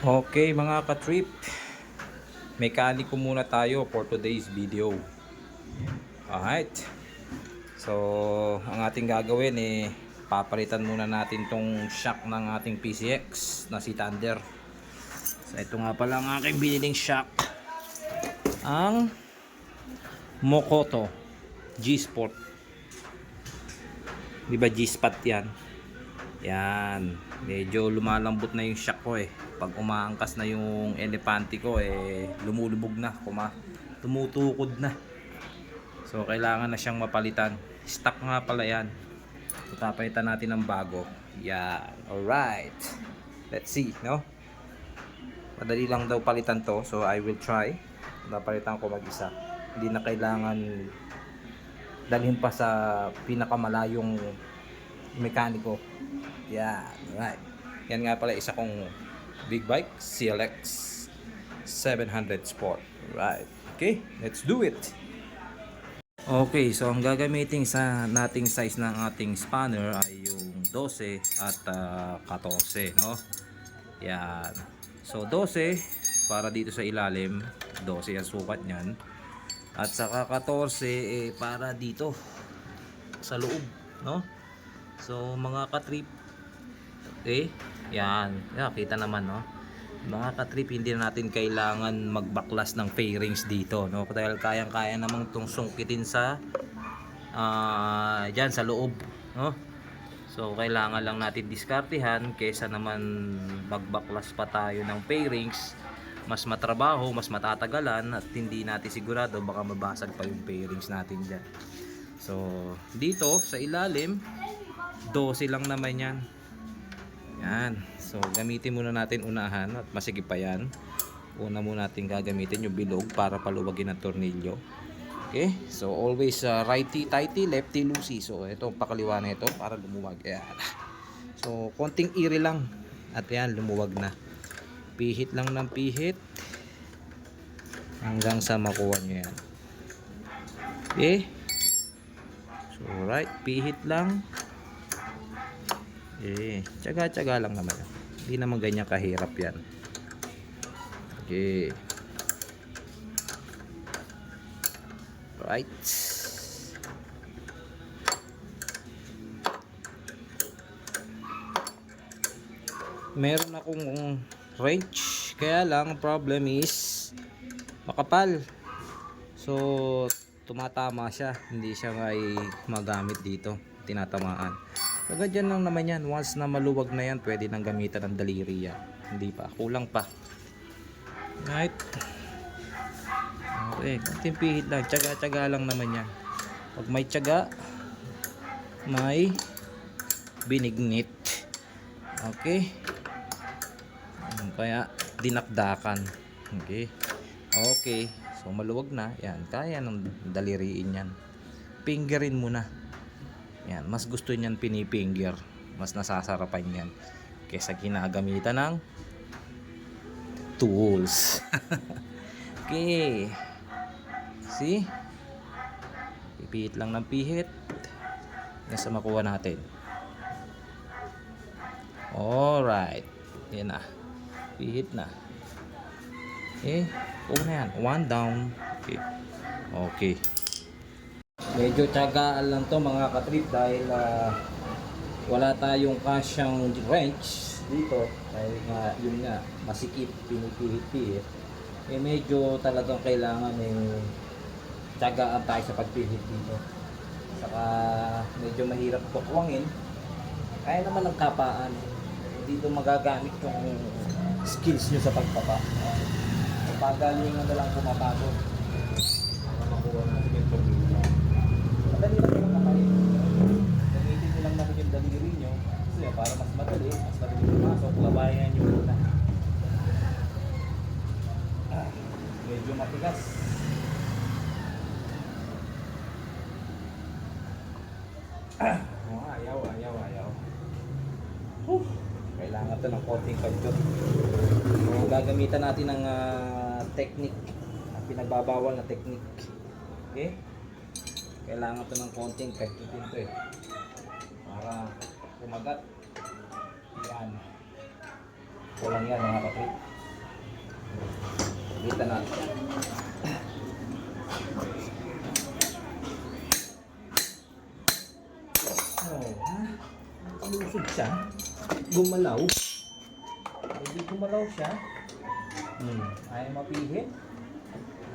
Okay mga ka-trip, mekaniko muna tayo for today's video. Alright. So, ang ating gagawin papalitan muna natin tong shock ng ating PCX na si Thunder. So, ito nga pala ang aking biniling shock. Ang Mokoto G-Sport. Di ba G-Spot yan? Yan, medyo lumalambot na yung shock ko pag umaangkas na yung elepante ko lumulubog na, tumutukod na. So kailangan na siyang mapalitan. Stock nga pala yan. So papalitan natin ng bago. Yan, alright. Let's see, no? Madali lang daw palitan to, so I will try. Napalitan ko mag-isa. Hindi na kailangan dalhin pa sa pinakamalayong mekaniko. Yan, right. Yan nga pala isa kong big bike, CLX 700 Sport. Right. Okay, let's do it. Okay, so ang gagamitin sa nating size ng ating spanner ay yung 12 at 14, no? Yan. So 12 para dito sa ilalim, 12 ang sukat niyan. At saka 14 para dito sa loob, no? So mga ka-trip, yan, kita naman, no? Mga ka-trip, hindi na natin kailangan magbaklas ng fairings dito, no? Dahil kayang-kaya namang itong sungkitin sa dyan sa loob, no? So kailangan lang natin diskartehan kaysa naman magbaklas pa tayo ng fairings. Mas matrabaho, mas matatagalan, at hindi natin sigurado baka mabasag pa yung fairings natin dyan. So dito sa ilalim 12 lang naman yan. Yan. So gamitin muna natin unahan at masigip pa yan. Una muna natin gagamitin yung bilog para paluwagin ang tornilyo. Okay? So always righty tighty, lefty loosey. So ito pakaliwa na ito para lumuwag. Yan. So konting iri lang at yan, lumuwag na. Pihit lang ng pihit hanggang sa makuha nyo yan. Okay? So right, pihit lang. Tsaga-tsaga lang naman. Hindi naman ganyan kahirap yan. Okay. Right. Meron akong wrench. Kaya lang, problem is makapal. So, tumatama siya. Hindi siya may magamit dito. Tinatamaan. Kaya dyan lang naman yan. Once na maluwag na yan, pwede nang gamitan ng daliri yan. Hindi pa. Kulang pa. Right. Okay. Kunting pihit lang. Tsaga-tsaga lang naman yan. Pag may tsaga, may binignit. Okay. Kaya dinakdakan. Okay. Okay. So maluwag na. Yan. Kaya ng daliriin yan. Fingerin muna. Yan, mas gusto niyan pinipinger, mas nasasarapan niyan kaysa ginagamitan ng tools. Okay. See? Pipihit lang ng pihit nasa makuha natin. Alright. Yan na. Pihit na. Okay. Kuha na yan. One down. Okay. Okay. Medyo tiyagaan lang to mga ka-trip dahil wala tayong kasyang wrench dito dahil nga yun nga masikip, pinipihit-pihit. Medyo talagang kailangan tiyagaan tayo sa pagpihit dito. Saka medyo mahirap tukwangin. Kaya naman ang kapaan. Dito magagamit yung skills nyo sa pagpapa. Pagalingan na lang pumapagod para makuha natin yung tornilyo. Madali lang yung kapalit. Gamitin nyo lang natin yung daliri nyo. Kasi para mas madali pumasok, labayan nyo muna. Medyo matigas. Ayaw. Kailangan ito ng konting pagdot. So, gagamitan natin ng technique, pinagbabawal na technique. Okay? Kailangan ito ng konting pagdutin ito para kumagat. Yan. Sakto lang yan mga kapit. Kita natin. Oh, ha? Lusog siya. Gumalaw. Hindi gumalaw siya. Ayaw mapihit.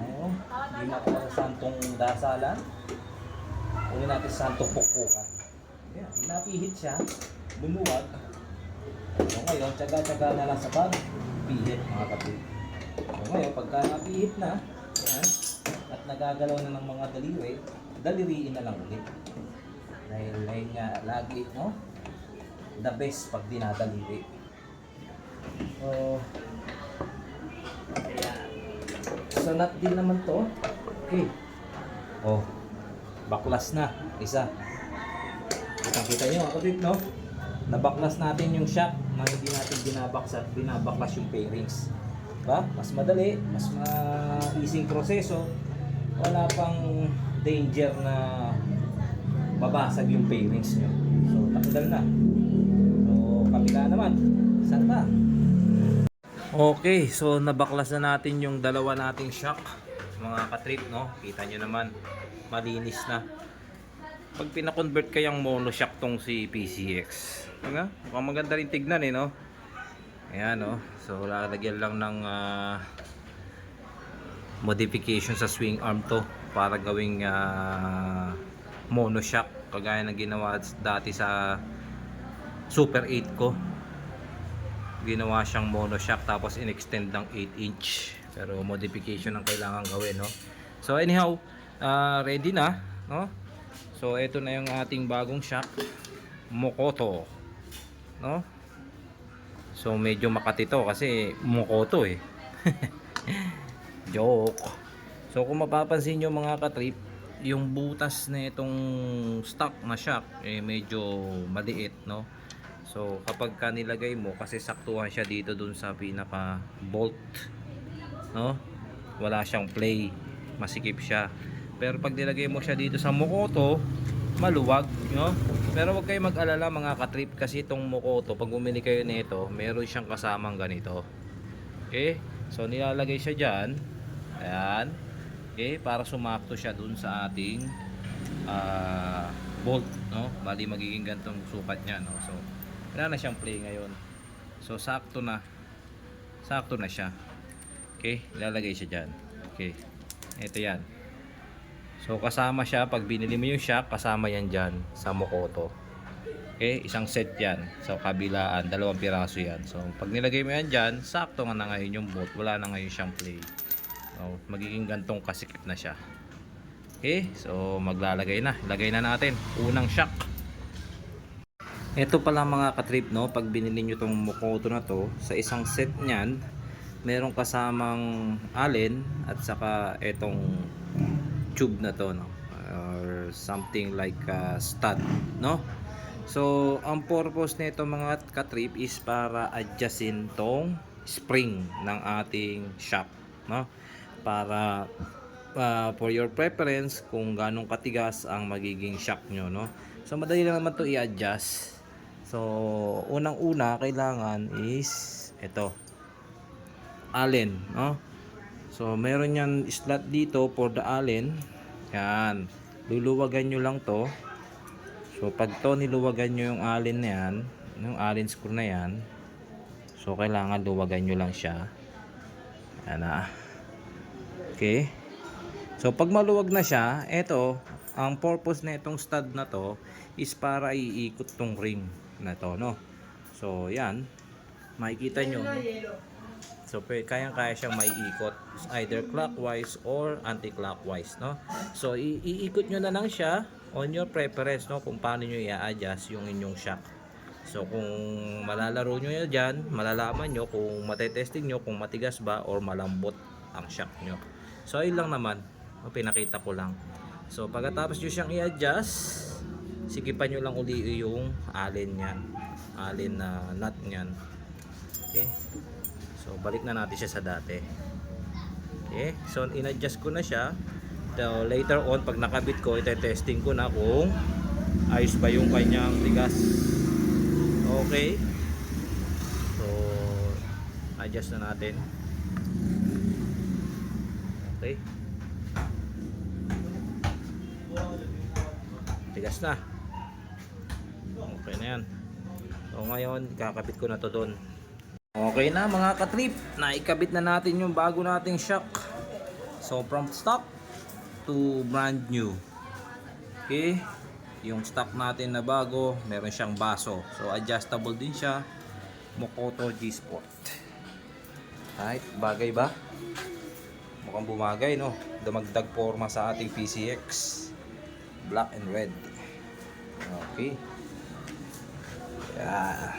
Ayaw. Hindi nakuha sa santong dasalan. Uli natin sa santong pukpukan. Ayan, hindi napihit siya. Lumuwag. So ngayon, tsaga-tsaga na lang sa pag-pihit mga kapit. So ngayon, pagka napihit na, ayan, at nagagalaw na ng mga daliri, daliriin na lang ulit. Dahil ayun nga, lagi, no? The best pag dinadaliri. So, ayan. So, nut din naman to. Okay. Oh, baklas na. Isa. Kita nyo, kapit, no? Nabaklas natin yung shock na hindi natin binabaklas yung pairings. Diba? Mas madali, mas ma-easing proseso. Wala pang danger na babasag yung pairings nyo. So, takdal na. So, kabila naman. Saan pa? Okay, so nabaklas na natin yung dalawa nating shock. Mga katrip, no? Kita nyo naman, malinis na. Pag pina-convert kayang mono shock tong si PCX. Diba? Mukhang maganda rin tignan eh, no? Ayan, no? So, lalagyan lang ng modification sa swing arm to para gawing mono shock. Kagaya ng ginawa dati sa Super 8 ko. Ginawa siyang mono shock tapos in-extend ng 8-inch. Pero modification ang kailangan gawin, no? So, anyhow, ready na, no? So, ito na yung ating bagong shock, Mokoto, no? So, medyo makati to kasi Mokoto eh. Joke. So, kung mapapansin nyo mga katrip, yung butas na itong stock na shock eh medyo maliit, no? So, kapag ka nilagay mo, kasi saktuhan siya dito dun sa pinaka bolt, no? Wala siyang play, masikip siya. Pero pag nilagay mo siya dito sa Mokoto, maluwag, no? Pero wag kayong mag-alala mga katrip, kasi itong Mokoto, pag bumili kayo nito, meron siyang kasamang ganito. Okay? So nilalagay siya diyan. Ayan. Okay, para sumakto siya dun sa ating bolt, no? Bali magiging gantong sukat niya, no? So wala na siyang play ngayon. So sakto na. Sakto na siya. Okay, ilalagay siya diyan. Okay. Ito 'yan. So kasama siya, pag binili mo yung shock, kasama yan dyan sa Mokoto. Okay, isang set yan. So kabilaan, 2 piraso yan. So pag nilagay mo yan dyan, sakto nga na ngayon yung bolt. Wala na ngayon siyang play. So magiging gantong kasikip na siya. Okay, so maglalagay na. Ilagay na natin. Unang shock. Ito pala mga katrip, no? Pag binili nyo itong Mokoto na to, sa isang set nyan, merong kasamang allen at saka itong tube na to, no? Or something like stud, no? So ang purpose nito mga katrip is para adjustin tong spring ng ating shock, no? Para for your preference kung ganong katigas ang magiging shock nyo, no? So madali lang naman to i-adjust. So unang-una kailangan is ito, allen, no? So, meron yan slot dito for the allen. Yan. Luluwagan nyo lang to. So, pag to niluwagan nyo yung allen na yan, yung allen screw na yan, so, kailangan luwagan nyo lang siya. Yan na. Okay. So, pag maluwag na siya, eto, ang purpose na itong stud na to is para iikot tong ring na to, no? So, yan. Makikita nyo. So, kayang-kaya siyang maiikot either clockwise or anti-clockwise, no? So, iikot nyo na lang siya on your preference, no? Kung paano nyo i-adjust yung inyong shock. So, kung malalaro nyo yan dyan, malalaman nyo kung matetesting nyo kung matigas ba or malambot ang shock nyo. So, ayun lang naman. Pinakita ko lang. So, pagkatapos nyo siyang i-adjust, sikipan nyo lang uli yung allen nyan. Allen na nut nyan. Okay. So, balik na natin siya sa dati. Okay. So, in-adjust ko na siya. So, later on, pag nakabit ko, ite-testing ko na kung ayos ba yung kanyang tigas. Okay. So, adjust na natin. Okay. Tigas na. Okay na yan. So ngayon, kakabit ko na to doon. Okay na mga katrip, naikabit na natin yung bago nating shock. So from stock to brand new. Okay, yung stock natin na bago, meron siyang baso. So adjustable din siya. Mokoto G Sport. Right, bagay ba? Mukhang bumagay, no? Dumagdag forma sa ating PCX. Black and red. Okay. Yan.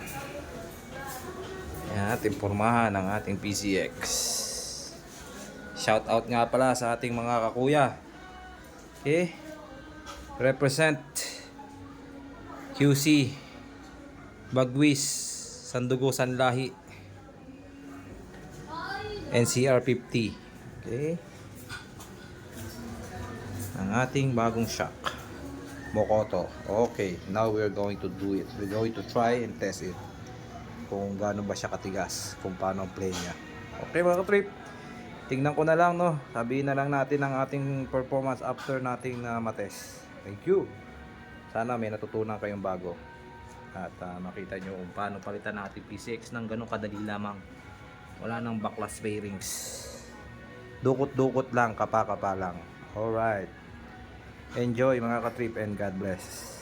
Yan, ating pormahan ng ating PCX. Shout out nga pala sa ating mga kakuya. Okay. Represent QC Bagwis Sandugo Sanlahi NCR 50. Okay. Ang ating bagong shock Mokoto. Okay, now we're going to do it. We're going to try and test it. Kung gaano ba siya katigas, kung paano ang play niya. Okay mga trip, tingnan ko na lang, no, sabihin na lang natin ang ating performance after nating matest. Thank you. Sana may natutunan kayong bago at makita nyo kung paano palitan natin PCX ng ganun kadali lamang. Wala nang backlash bearings, dukot-dukot lang, kapa-kapa lang. Alright, enjoy mga ka-trip and God bless.